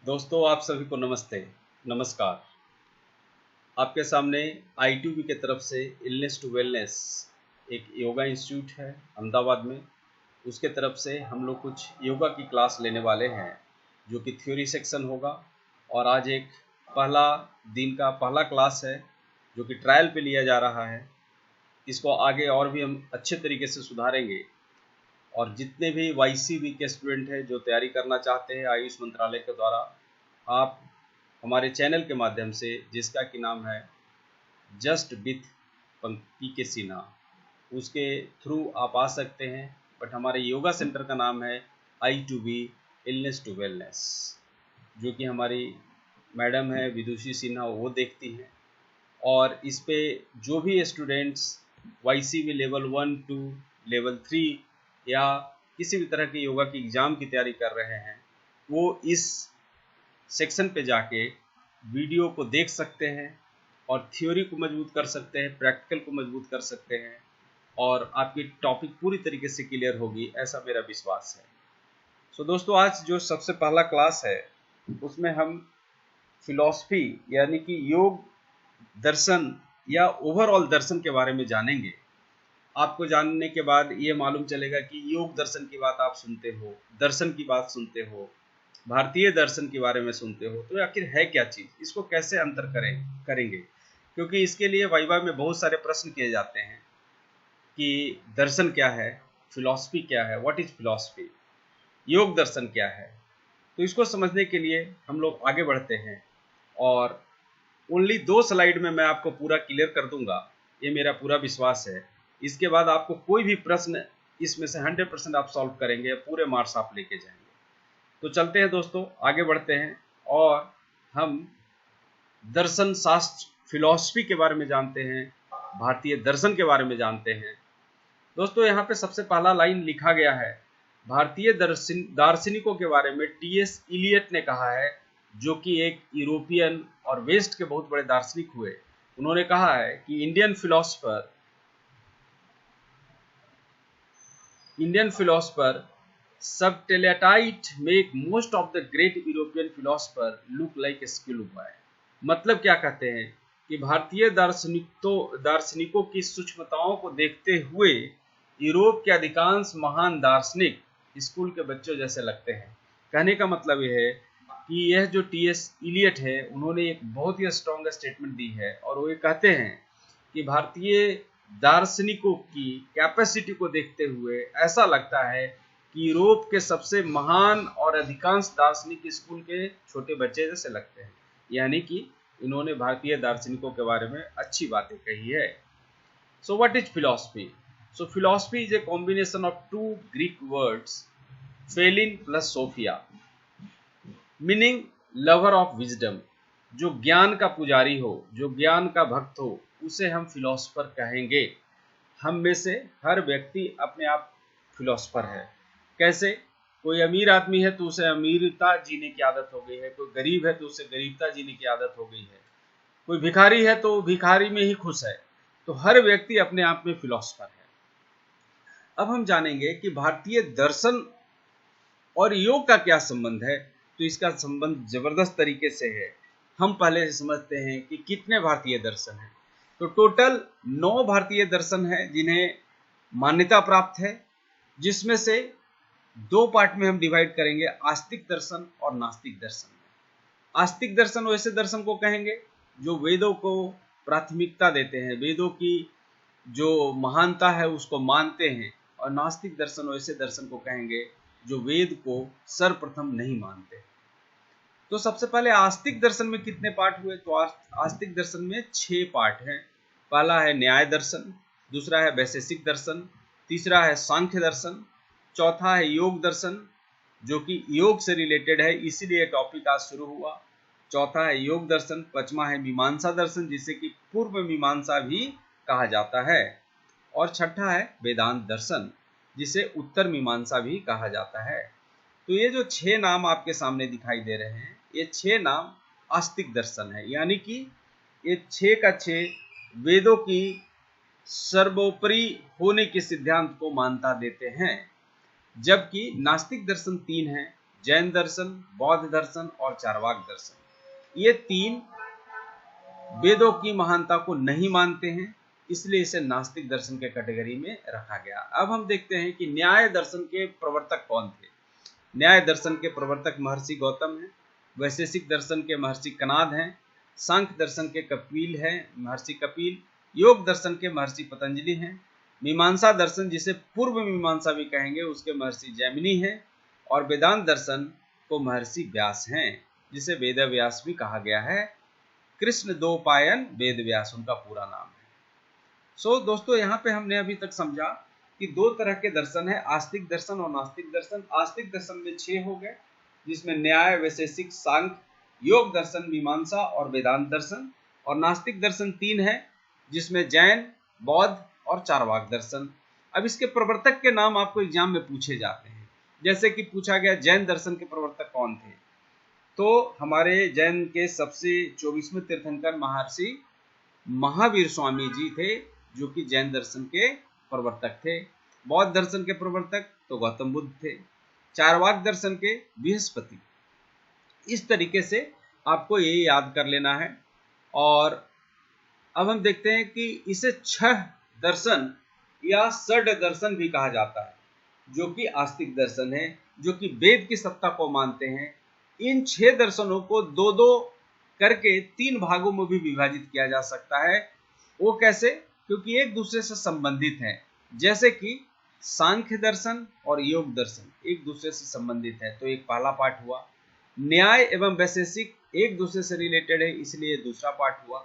दोस्तों, आप सभी को नमस्ते, नमस्कार। आपके सामने ITV की तरफ से इलनेस टू वेलनेस एक योगा इंस्टीट्यूट है अहमदाबाद में। उसके तरफ से हम लोग कुछ योगा की क्लास लेने वाले हैं, जो कि थ्योरी सेक्शन होगा। और आज एक पहला दिन का पहला क्लास है, जो कि ट्रायल पे लिया जा रहा है। इसको आगे और भी हम अच्छे तरीके से सुधारेंगे। और जितने भी YCV के स्टूडेंट हैं जो तैयारी करना चाहते हैं आयुष मंत्रालय के द्वारा, आप हमारे चैनल के माध्यम से, जिसका कि नाम है जस्ट विथ PK सिन्हा, उसके थ्रू आप आ सकते हैं। बट हमारे योगा सेंटर का नाम है I2B इलनेस टू वेलनेस, जो कि हमारी मैडम है विदुषी सिन्हा, वो देखती हैं। और इस पे जो भी स्टूडेंट्स YCV लेवल 1, 2, लेवल 3 या किसी भी तरह के योगा की एग्ज़ाम की तैयारी कर रहे हैं, वो इस सेक्शन पे जाके वीडियो को देख सकते हैं और थ्योरी को मजबूत कर सकते हैं, प्रैक्टिकल को मजबूत कर सकते हैं, और आपकी टॉपिक पूरी तरीके से क्लियर होगी, ऐसा मेरा विश्वास है। सो दोस्तों, आज जो सबसे पहला क्लास है उसमें हम फिलॉसफी यानी कि योग दर्शन या ओवरऑल दर्शन के बारे में जानेंगे। आपको जानने के बाद ये मालूम चलेगा कि योग दर्शन की बात आप सुनते हो, दर्शन की बात सुनते हो, भारतीय दर्शन के बारे में सुनते हो, तो आखिर है क्या चीज़, इसको कैसे अंतर करेंगे। क्योंकि इसके लिए वाइवा में बहुत सारे प्रश्न किए जाते हैं कि दर्शन क्या है, फिलॉसफी क्या है, व्हाट इज फिलॉसफी, योग दर्शन क्या है। तो इसको समझने के लिए हम लोग आगे बढ़ते हैं, और ओनली 2 स्लाइड में मैं आपको पूरा क्लियर कर दूंगा, ये मेरा पूरा विश्वास है। इसके बाद आपको कोई भी प्रश्न इसमें से 100% आप सॉल्व करेंगे, पूरे मार्क्स आप लेके जाएंगे। तो चलते हैं दोस्तों, आगे बढ़ते हैं और हम दर्शन शास्त्र फिलॉसफी के बारे में जानते हैं, भारतीय दर्शन के बारे में जानते हैं। दोस्तों, यहाँ पे सबसे पहला लाइन लिखा गया है, भारतीय दार्शनिकों के बारे में TS इलियट ने कहा है, जो कि एक यूरोपियन और वेस्ट के बहुत बड़े दार्शनिक हुए। उन्होंने कहा है कि Indian philosopher subtlety make most of the great European philosopher look like school boy. मतलब क्या कहते हैं कि भारतीय दार्शनिकों की सूक्ष्मताओं को देखते हुए यूरोप के अधिकांश महान दार्शनिक स्कूल के बच्चों जैसे लगते हैं। कहने का मतलब यह है कि यह जो TS इलियट है, उन्होंने एक बहुत ही स्ट्रॉन्ग स्टेटमेंट दी है, और वो ये कहते हैं कि भारतीय दार्शनिकों की कैपेसिटी को देखते हुए ऐसा लगता है कि यूरोप के सबसे महान और अधिकांश दार्शनिक स्कूल के छोटे बच्चे जैसे लगते हैं। यानी कि इन्होंने भारतीय दार्शनिकों के बारे में अच्छी बातें कही है। So what is philosophy? So philosophy is a combination of 2 Greek words, philein plus Sophia, meaning lover of wisdom. जो ज्ञान का पुजारी हो, जो ज्ञान का भक्त हो, उसे हम फिलॉसफर कहेंगे। हम में से हर व्यक्ति अपने आप फिलॉसफर है। कैसे? कोई अमीर आदमी है तो उसे अमीरता जीने की आदत हो गई है, कोई गरीब है तो उसे गरीबता जीने की आदत हो गई है, कोई भिखारी है तो भिखारी में ही खुश है। तो हर व्यक्ति अपने आप में फिलॉसफर है। अब हम जानेंगे कि भारतीय दर्शन और योग का क्या संबंध है। तो इसका संबंध जबरदस्त तरीके से है। हम पहले से समझते हैं कि कितने भारतीय दर्शन हैं। तो टोटल 9 भारतीय दर्शन हैं जिन्हें मान्यता प्राप्त है, जिसमें से 2 पार्ट में हम डिवाइड करेंगे, आस्तिक दर्शन और नास्तिक दर्शन। आस्तिक दर्शन वैसे दर्शन को कहेंगे जो वेदों को प्राथमिकता देते हैं, वेदों की जो महानता है उसको मानते हैं। और नास्तिक दर्शन वैसे दर्शन को कहेंगे जो वेद को सर्वप्रथम नहीं मानते। तो सबसे पहले आस्तिक दर्शन में कितने पार्ट हुए? तो आस्तिक दर्शन में 6 पार्ट हैं। पहला है न्याय दर्शन, दूसरा है वैशेषिक दर्शन, तीसरा है सांख्य दर्शन, चौथा है योग दर्शन, जो कि योग से रिलेटेड है, इसीलिए टॉपिक आज शुरू हुआ। चौथा है योग दर्शन, पांचवा है मीमांसा दर्शन, जिसे कि पूर्व मीमांसा भी कहा जाता है, और छठा है वेदांत दर्शन, जिसे उत्तर मीमांसा भी कहा जाता है। तो ये जो 6 नाम आपके सामने दिखाई दे रहे हैं, ये 6 नाम आस्तिक दर्शन है। यानी कि ये 6 का 6 वेदों की सर्वोपरि होने के सिद्धांत को मान्यता देते हैं। जबकि नास्तिक दर्शन 3 है, जैन दर्शन, बौद्ध दर्शन और चार्वाक दर्शन। ये तीन वेदों की महानता को नहीं मानते हैं, इसलिए इसे नास्तिक दर्शन के कैटेगरी में रखा गया। अब हम देखते हैं कि न्याय दर्शन के प्रवर्तक कौन थे। न्याय दर्शन के प्रवर्तक महर्षि गौतम हैं, वैशेषिक दर्शन के महर्षि कनाद हैं, सांख्य दर्शन के कपिल हैं, महर्षि कपिल, योग दर्शन के महर्षि पतंजलि हैं, मीमांसा दर्शन जिसे पूर्व मीमांसा भी कहेंगे उसके महर्षि जैमिनी हैं, और वेदांत दर्शन को महर्षि व्यास हैं जिसे वेद व्यास भी कहा गया है। कृष्ण द्वैपायन वेद व्यास उनका पूरा नाम है। दोस्तों यहाँ पे हमने अभी तक समझा कि दो तरह के दर्शन है, आस्तिक दर्शन और नास्तिक दर्शन। आस्तिक दर्शन में 6 हो गए, जिसमें न्याय, वैशेषिक, सांख्य, योग दर्शन, मीमांसा और वेदांत दर्शन। और नास्तिक दर्शन 3 है, जिसमें जैन, बौद्ध और चार्वाक दर्शन। अब इसके प्रवर्तक के नाम आपको एग्जाम में पूछे जाते हैं, जैसे कि पूछा गया जैन दर्शन के प्रवर्तक कौन थे, तो हमारे जैन के सबसे 24वें तीर्थंकर महर्षि महावीर स्वामी जी थे, जो कि जैन दर्शन के प्रवर्तक थे। बौद्ध दर्शन के प्रवर्तक तो गौतम बुद्ध थे। चार्वाक दर्शन के बृहस्पति। इस तरीके से आपको ये याद कर लेना है। और अब हम देखते हैं कि इसे 6 दर्शन या षड दर्शन भी कहा जाता है, जो कि आस्तिक दर्शन है, जो कि वेद की सत्ता को मानते हैं। इन 6 दर्शनों को 2-2 करके 3 भागों में भी विभाजित किया जा सकता है। वो कैसे? क्योंकि एक दूसरे से संबंधित हैं। जैसे कि सांख्य दर्शन और योग दर्शन एक दूसरे से संबंधित है, तो एक पहला पार्ट हुआ। न्याय एवं वैशेषिक एक दूसरे से रिलेटेड है, इसलिए दूसरा पार्ट हुआ।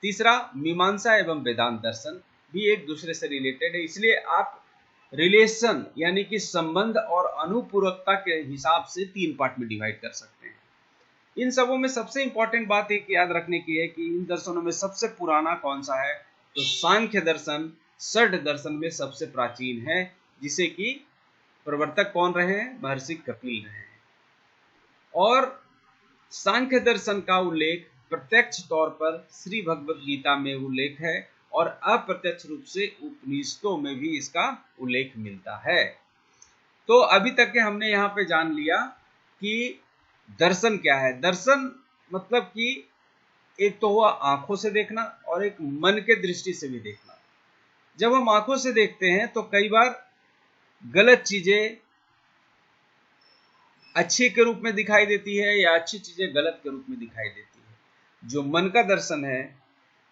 तीसरा मीमांसा एवं वेदांत दर्शन भी एक दूसरे से रिलेटेड है, इसलिए आप रिलेशन यानी कि संबंध और अनुपूरकता के हिसाब से 3 पार्ट में डिवाइड कर सकते हैं। इन सबों में सबसे इंपॉर्टेंट बात एक याद रखने की है कि इन दर्शनों में सबसे पुराना कौन सा है, तो सांख्य दर्शन षड दर्शन में सबसे प्राचीन है, जिसे कि प्रवर्तक कौन रहे हैं, महर्षि कपिल रहे हैं। और सांख्य दर्शन का उल्लेख प्रत्यक्ष तौर पर श्री भगवत गीता में उल्लेख है और अप्रत्यक्ष रूप से उपनिषदों में भी इसका उल्लेख मिलता है। तो अभी तक के हमने यहाँ पे जान लिया कि दर्शन क्या है। दर्शन मतलब कि एक तो हुआ आंखों से देखना और एक मन के दृष्टि से भी देखना। जब हम आंखों से देखते हैं तो कई बार गलत चीजें अच्छी के रूप में दिखाई देती है या अच्छी चीजें गलत के रूप में दिखाई देती है। जो मन का दर्शन है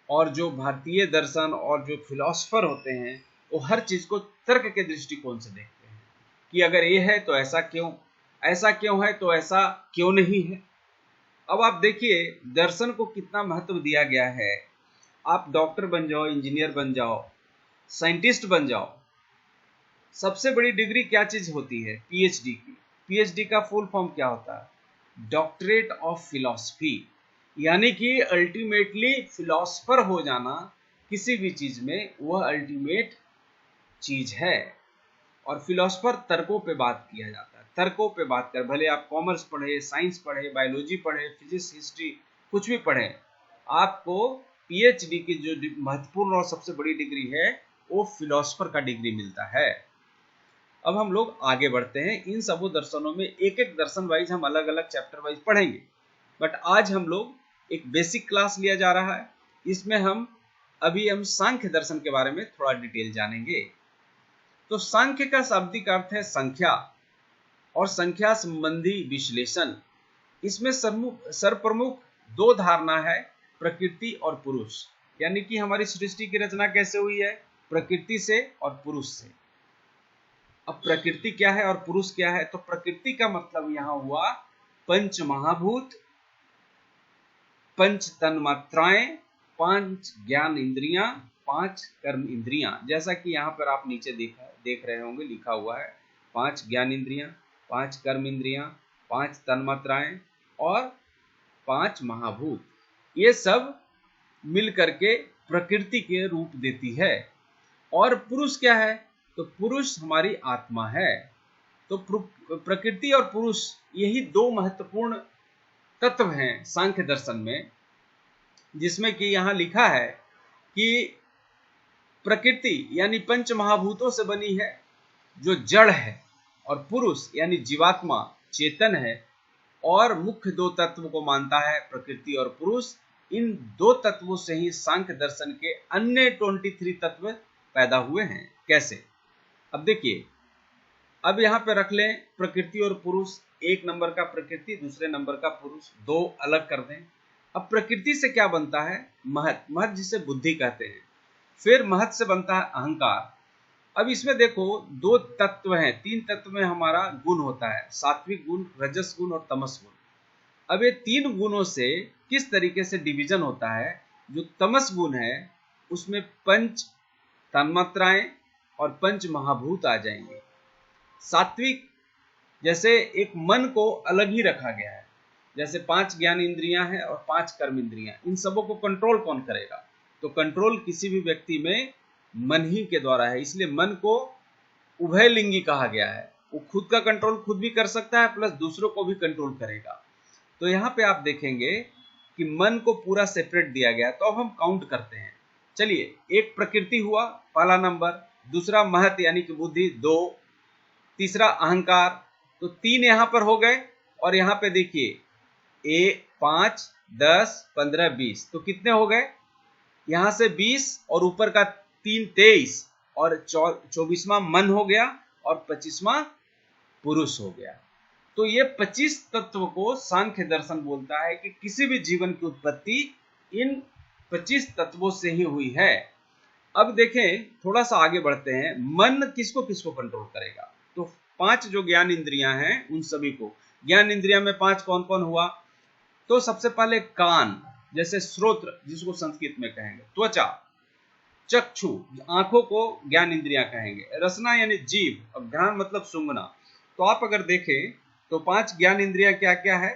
और जो भारतीय दर्शन और जो फिलोसफर होते हैं वो हर चीज को तर्क के दृष्टिकोण से देखते हैं कि अगर ये है तो ऐसा क्यों है तो ऐसा क्यों नहीं है। अब आप देखिए दर्शन को कितना महत्व दिया गया है। आप डॉक्टर बन जाओ, इंजीनियर बन जाओ, साइंटिस्ट बन जाओ, सबसे बड़ी डिग्री क्या चीज होती है, पीएचडी की। पीएचडी का फुल फॉर्म क्या होता है, डॉक्टरेट ऑफ फिलॉसफी, यानी कि अल्टीमेटली फिलॉसफर हो जाना किसी भी चीज में वह अल्टीमेट चीज है। और फिलॉसफर तर्कों पे बात किया जाता है, तर्कों पे बात कर, भले आप कॉमर्स पढ़े, साइंस पढ़े, बायोलॉजी पढ़े, फिजिक्स, हिस्ट्री, कुछ भी पढ़े, आपको पीएचडी की जो महत्वपूर्ण और सबसे बड़ी डिग्री है वो फिलॉसफर का डिग्री मिलता है। अब हम लोग आगे बढ़ते हैं। इन सबों दर्शनों में एक एक दर्शन वाइज हम अलग अलग चैप्टर वाइज पढ़ेंगे, बट आज हम लोग एक बेसिक क्लास लिया जा रहा है। इसमें हम सांख्य दर्शन के बारे में थोड़ा डिटेल जानेंगे। तो सांख्य का शाब्दिक अर्थ है संख्या और संख्या संबंधी विश्लेषण। इसमें सर्वप्रमुख 2 धारणा है, प्रकृति और पुरुष, यानी कि हमारी सृष्टि की रचना कैसे हुई है, प्रकृति से और पुरुष से। अब प्रकृति क्या है और पुरुष क्या है, तो प्रकृति का मतलब यहां हुआ 5 महाभूत, 5 तन्मात्राएं, 5 ज्ञान इंद्रियां, 5 कर्म इंद्रियां। जैसा कि यहाँ पर आप नीचे देख रहे होंगे लिखा हुआ है 5 ज्ञान इंद्रियां, 5 कर्म इंद्रियां, 5 तन्मात्राएं और 5 महाभूत। ये सब मिल करके प्रकृति के रूप देती है। और पुरुष क्या है, तो पुरुष हमारी आत्मा है। तो प्रकृति और पुरुष यही 2 महत्वपूर्ण तत्व हैं सांख्य दर्शन में, जिसमें कि यहां लिखा है कि प्रकृति यानी 5 महाभूतों से बनी है जो जड़ है, और पुरुष यानी जीवात्मा चेतन है और मुख्य दो तत्व को मानता है, प्रकृति और पुरुष। इन दो तत्वों से ही सांख्य दर्शन के अन्य 23 तत्व पैदा हुए हैं। कैसे? अब देखिए, अब यहाँ पे रख लें प्रकृति और पुरुष, एक नंबर का प्रकृति, दूसरे नंबर का पुरुष, दो अलग कर दें। अब प्रकृति से क्या बनता है? महत, महत जिसे बुद्धि कहते हैं। फिर महत से बनता है अहंकार। अब इसमें देखो दो तत्व हैं, तीन तत्व में हमारा गुण होता है, सात्विक गुण, रजस गुण और तमस गुण। अब ये तीन गुणों से किस तरीके से डिवीजन होता है? जो तमस गुण है उसमें पंच तन्मात्राएं और पंच महाभूत आ जाएंगे। सात्विक, जैसे एक मन को अलग ही रखा गया है, जैसे 5 ज्ञान इंद्रियां हैं और 5 कर्म इंद्रियां, इन सबों को कंट्रोल कौन करेगा? तो कंट्रोल किसी भी व्यक्ति में मन ही के द्वारा है। इसलिए मन को उभयलिंगी कहा गया है। वो खुद का कंट्रोल खुद भी कर सकता है, प्लस दूसरों को भी कंट्रोल करेगा। तो यहाँ पे आप देखेंगे कि मन को पूरा सेपरेट दिया गया। तो अब हम काउंट करते हैं। चलिए, एक प्रकृति हुआ पहला नंबर, दूसरा महत यानी कि बुद्धि 2, तीसरा अहंकार, तो 3 यहाँ पर हो गए। और यहाँ पे देखिए 5, 10, 15, 20, तो कितने हो गए? यहाँ से 20 और ऊपर का 3, 23 और 24वां मन हो गया और 25वां पुरुष हो गया। तो ये 25 तत्व को सांख्य दर्शन बोलता है कि किसी भी जीवन की उत्पत्ति इन 25 तत्वों से ही हुई है। अब देखें, थोड़ा सा आगे बढ़ते हैं। मन किसको किसको कंट्रोल करेगा? तो 5 जो ज्ञान इंद्रियां हैं उन सभी को। ज्ञान इंद्रियां में 5 कौन कौन हुआ? तो सबसे पहले कान, जैसे श्रोत्र जिसको संस्कृत में कहेंगे, त्वचा, चक्षु आंखों को ज्ञान इंद्रियां कहेंगे, रसना यानी जीभ, और घ्राण मतलब सूंघना। तो आप अगर देखें तो 5 ज्ञान इंद्रियां क्या क्या है?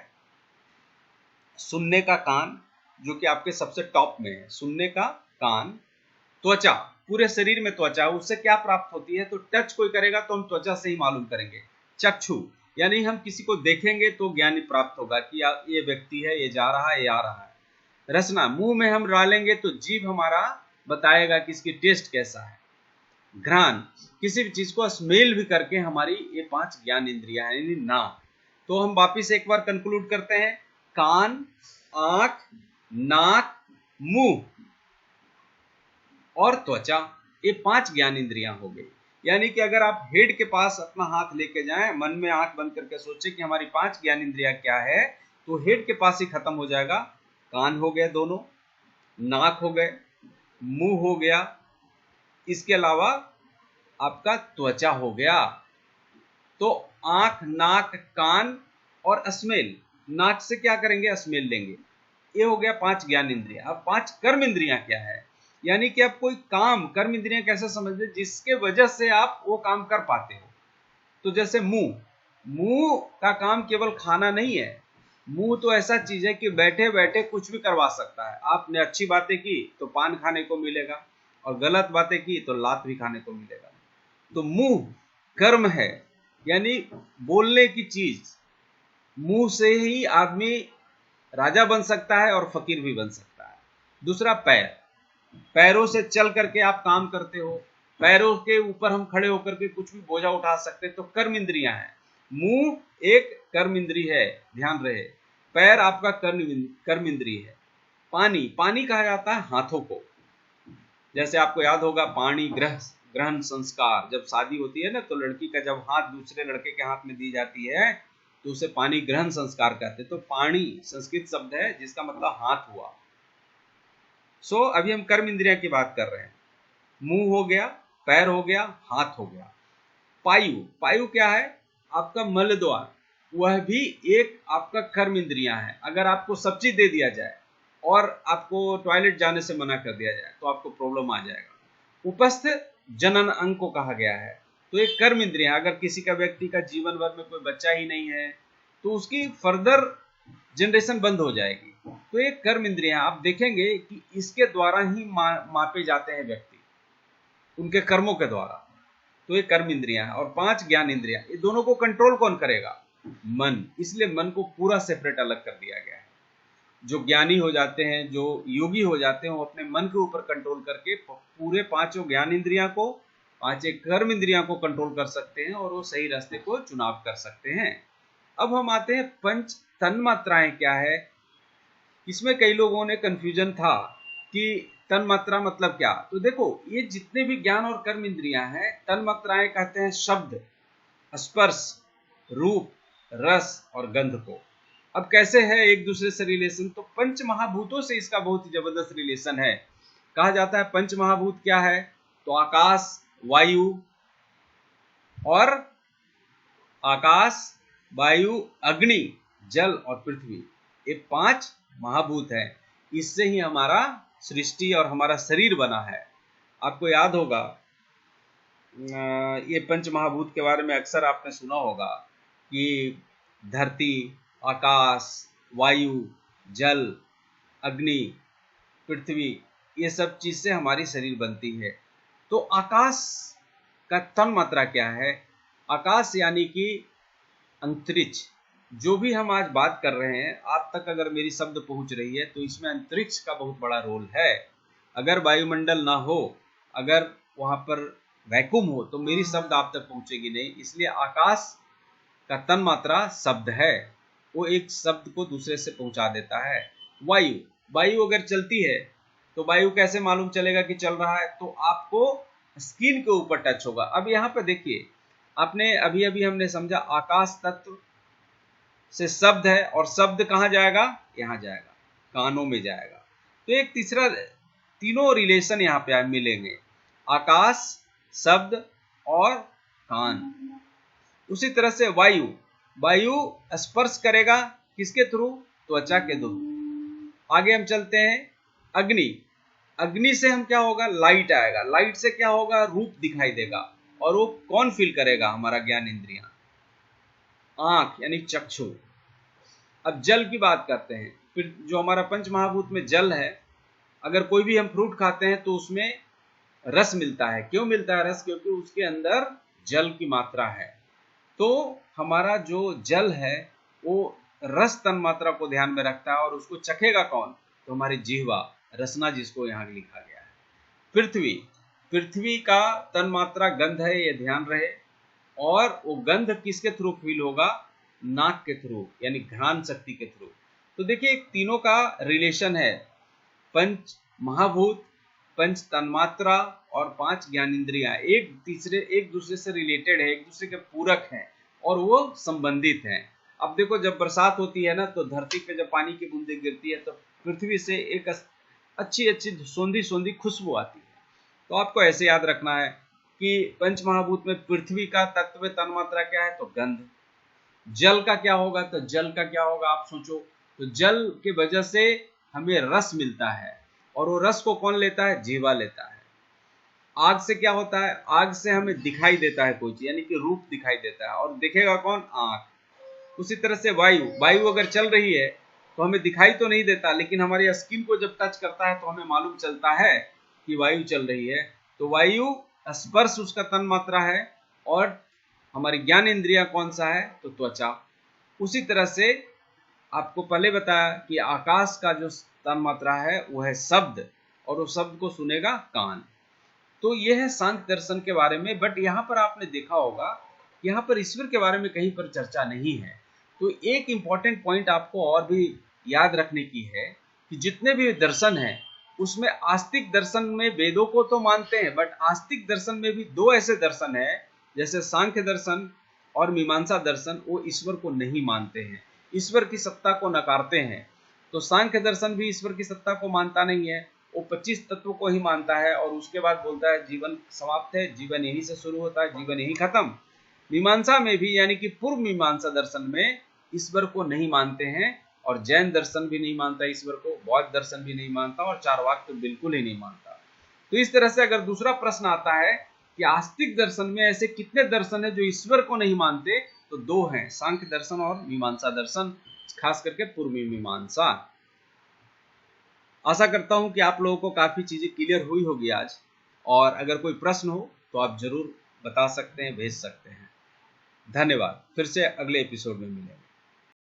सुनने का कान, जो कि आपके सबसे टॉप में है, सुनने का कान। त्वचा, पूरे शरीर में त्वचा, उससे क्या प्राप्त होती है? तो टच कोई करेगा तो हम त्वचा से ही मालूम करेंगे। चक्षु, यानी हम किसी को देखेंगे तो ज्ञान प्राप्त होगा कि ये व्यक्ति है, ये जा रहा है, ये आ रहा है। रसना, मुंह में हम डालेंगे तो जीभ हमारा बताएगा कि इसकी टेस्ट कैसा है। घ्राण, किसी भी चीज को स्मेल भी करके हमारी ये 5 ज्ञान इंद्रियां हैं, यानी नाक। तो हम वापिस एक बार कंक्लूड करते हैं, कान, आंख, नाक, मुंह और त्वचा, ये 5 ज्ञान इंद्रियां हो गई। यानी कि अगर आप हेड के पास अपना हाथ लेके जाएं, मन में आंख बंद करके सोचे कि हमारी 5 ज्ञान इंद्रियां क्या है, तो हेड के पास ही खत्म हो जाएगा। कान हो गए दोनों, नाक हो गए, मुंह हो गया, इसके अलावा आपका त्वचा हो गया। तो आंख, नाक, कान और स्मेल, नाक से क्या करेंगे? स्मेल लेंगे। ये हो गया 5 ज्ञान इंद्रियां। अब 5 कर्म इंद्रियां क्या है? यानी कि आप कोई काम, कर्म इंद्रियां कैसे समझते, जिसके वजह से आप वो काम कर पाते हो। तो जैसे मुंह, मुंह का काम केवल खाना नहीं है। मुंह तो ऐसा चीज है कि बैठे बैठे कुछ भी करवा सकता है। आपने अच्छी बातें की तो पान खाने को मिलेगा, और गलत बातें की तो लात भी खाने को मिलेगा। तो मुंह कर्म है, यानी बोलने की चीज। मुंह से ही आदमी राजा बन सकता है और फकीर भी बन सकता है। दूसरा पैर, पैरों से चल करके आप काम करते हो, पैरों के ऊपर हम खड़े होकर के कुछ भी बोझा उठा सकते हैं, तो कर्म इंद्रियां हैं। मुंह एक कर्म इंद्री है, ध्यान रहे। पैर आपका कर्म इंद्री है। पानी, पानी कहा जाता है हाथों को। जैसे आपको याद होगा पाणी ग्रहण संस्कार, जब शादी होती है ना, तो लड़की का जब हाथ दूसरे लड़के के हाथ में दी जाती है तो उसे पाणी ग्रहण संस्कार कहते हैं। तो पाणी संस्कृत शब्द है जिसका मतलब हाथ हुआ। सो अभी हम कर्म इंद्रिया की बात कर रहे हैं। मुंह हो गया, पैर हो गया, हाथ हो गया। पायु, पायु क्या है? आपका मल द्वार, वह भी एक आपका कर्म इंद्रियां है। अगर आपको सब चीज दे दिया जाए और आपको टॉयलेट जाने से मना कर दिया जाए तो आपको प्रॉब्लम आ जाएगा। उपस्थ जनन अंग को कहा गया है, तो एक कर्म इंद्रिया। अगर किसी का व्यक्ति का जीवन भर में कोई बच्चा ही नहीं है तो उसकी फर्दर जनरेशन बंद हो जाएगी। तो एक कर्म इंद्रिया, आप देखेंगे कि इसके द्वारा ही मापे जाते हैं व्यक्ति, उनके कर्मों के द्वारा। तो ये कर्म इंद्रियां हैं। और 5 ज्ञान इंद्रियां, ये दोनों को कंट्रोल कौन करेगा? मन। इसलिए मन को पूरा सेपरेट अलग कर दिया गया है। जो ज्ञानी हो जाते हैं, जो योगी हो जाते हैं, वो अपने मन के ऊपर कंट्रोल करके पूरे 5 ज्ञान इंद्रियां को, 5 कर्म इंद्रियां को कंट्रोल कर सकते हैं और वो सही रास्ते को चुनाव कर सकते हैं। अब हम आते हैं पंच तन्मात्राएं क्या है। इसमें कई लोगों ने कंफ्यूजन था कि तन्मात्रा मतलब क्या। तो देखो, ये जितने भी ज्ञान और कर्म इंद्रियां हैं, तन्मात्राएं कहते हैं शब्द, स्पर्श, रूप, रस और गंध को। अब कैसे है एक दूसरे से रिलेशन, तो पंच महाभूतों से इसका बहुत ही जबरदस्त रिलेशन है। कहा जाता है पंच महाभूत क्या है, तो आकाश, वायु और अग्नि, जल और पृथ्वी, ये 5 महाभूत हैं। इससे ही हमारा सृष्टि और हमारा शरीर बना है। आपको याद होगा, ये पंच महाभूत के बारे में अक्सर आपने सुना होगा कि धरती, आकाश, वायु, जल, अग्नि, पृथ्वी, ये सब चीज से हमारी शरीर बनती है। तो आकाश का तन्मात्रा क्या है, आकाश यानी कि अंतरिक्ष। जो भी हम आज बात कर रहे हैं, आप तक अगर मेरी शब्द पहुंच रही है तो इसमें अंतरिक्ष का बहुत बड़ा रोल है। अगर वायुमंडल ना हो, अगर वहां पर वैक्यूम हो, तो मेरी शब्द आप तक पहुंचेगी नहीं। इसलिए आकाश का तन्मात्रा शब्द है, वो एक शब्द को दूसरे से पहुंचा देता है। वायु अगर चलती है तो वायु कैसे मालूम चलेगा कि चल रहा है, तो आपको स्किन के ऊपर टच होगा। अब यहाँ पे देखिए, आपने अभी हमने समझा आकाश तत्व से शब्द है, और शब्द कहाँ जाएगा, यहाँ जाएगा, कानों में जाएगा। तो एक तीसरा, तीनों रिलेशन यहाँ पे मिलेंगे, आकाश, शब्द और कान। उसी तरह से वायु स्पर्श करेगा किसके थ्रू, त्वचा के थ्रू। आगे हम चलते हैं, अग्नि से हम क्या होगा, लाइट आएगा, लाइट से क्या होगा, रूप दिखाई देगा। और वो कौन फील करेगा, हमारा ज्ञान इंद्रियां, आंख यानी चक्षु। अब जल की बात करते हैं, फिर जो हमारा पंच महाभूत में जल है, अगर कोई भी हम फ्रूट खाते हैं तो उसमें रस मिलता है। क्यों मिलता है रस, क्योंकि उसके अंदर जल की मात्रा है। तो हमारा जो जल है वो रस तन्मात्रा को ध्यान में रखता है, और उसको चखेगा कौन, तो हमारी जिह्वा, रसना जिसको यहाँ लिखा गया है। पृथ्वी का तन्मात्रा गंध है, ये ध्यान रहे। और वो गंध किसके थ्रू फील होगा, नाक के थ्रू, यानी घ्राण शक्ति के थ्रू। तो देखिए, तीनों का रिलेशन है, पंच महाभूत, पंच तन्मात्रा और 5 ज्ञानेंद्रियां एक दूसरे से रिलेटेड है, एक दूसरे के पूरक हैं और वो संबंधित हैं। अब देखो, जब बरसात होती है ना, तो धरती पे जब पानी की बूंदें गिरती है तो पृथ्वी से एक अच्छी सोंधी खुशबू आती है। तो आपको ऐसे याद रखना है कि पंच महाभूत में पृथ्वी का तत्व तन्मात्रा क्या है, तो गंध। जल का क्या होगा, तो जल का क्या होगा, आप सोचो। तो जल की वजह से हमें रस मिलता है, और वो रस को कौन लेता है, जीवा लेता है। आग से क्या होता है, आग से हमें दिखाई देता है कोई चीज, यानी कि रूप दिखाई देता है, और दिखेगा कौन, आंख। उसी तरह से वायु अगर चल रही है तो हमें दिखाई तो नहीं देता, लेकिन हमारी स्किन को जब टच करता है तो हमें मालूम चलता है कि वायु चल रही है। तो वायु स्पर्श उसका तन्मात्रा है, और हमारी ज्ञान इंद्रिया कौन सा है, तो त्वचा। उसी तरह से आपको पहले बताया कि आकाश का जो तन्मात्रा है वो है शब्द, और वो शब्द को सुनेगा कान। तो यह है सांख्य दर्शन के बारे में। बट यहाँ पर आपने देखा होगा, यहाँ पर ईश्वर के बारे में कहीं पर चर्चा नहीं है। तो एक इंपॉर्टेंट पॉइंट आपको और भी याद रखने की है कि जितने भी दर्शन हैं उसमें आस्तिक दर्शन में वेदों को तो मानते हैं, बट आस्तिक दर्शन में भी 2 ऐसे दर्शन हैं, जैसे सांख्य दर्शन और मीमांसा दर्शन, वो ईश्वर को नहीं मानते हैं, ईश्वर की सत्ता को नकारते हैं। तो सांख्य दर्शन भी ईश्वर की सत्ता को मानता नहीं है, वो 25 तत्व को ही मानता है, और उसके बाद बोलता है जीवन समाप्त है, जीवन यहीं से शुरू होता है, जीवन यहीं खत्म। मीमांसा में भी, यानी कि पूर्व मीमांसा दर्शन में ईश्वर को नहीं मानते हैं, और जैन दर्शन भी नहीं मानता ईश्वर को, बौद्ध दर्शन भी नहीं मानता, और चारवाक तो बिल्कुल ही नहीं मानता। तो इस तरह से अगर दूसरा प्रश्न आता है कि आस्तिक दर्शन में ऐसे कितने दर्शन है जो ईश्वर को नहीं मानते, तो 2 हैं, सांख्य दर्शन और मीमांसा दर्शन, खास करके पूर्व मीमांसा। आशा करता हूं कि आप लोगों को काफी चीजें क्लियर हुई होगी आज, और अगर कोई प्रश्न हो तो आप जरूर बता सकते हैं, भेज सकते हैं। धन्यवाद। फिर से अगले एपिसोड में मिलेंगे।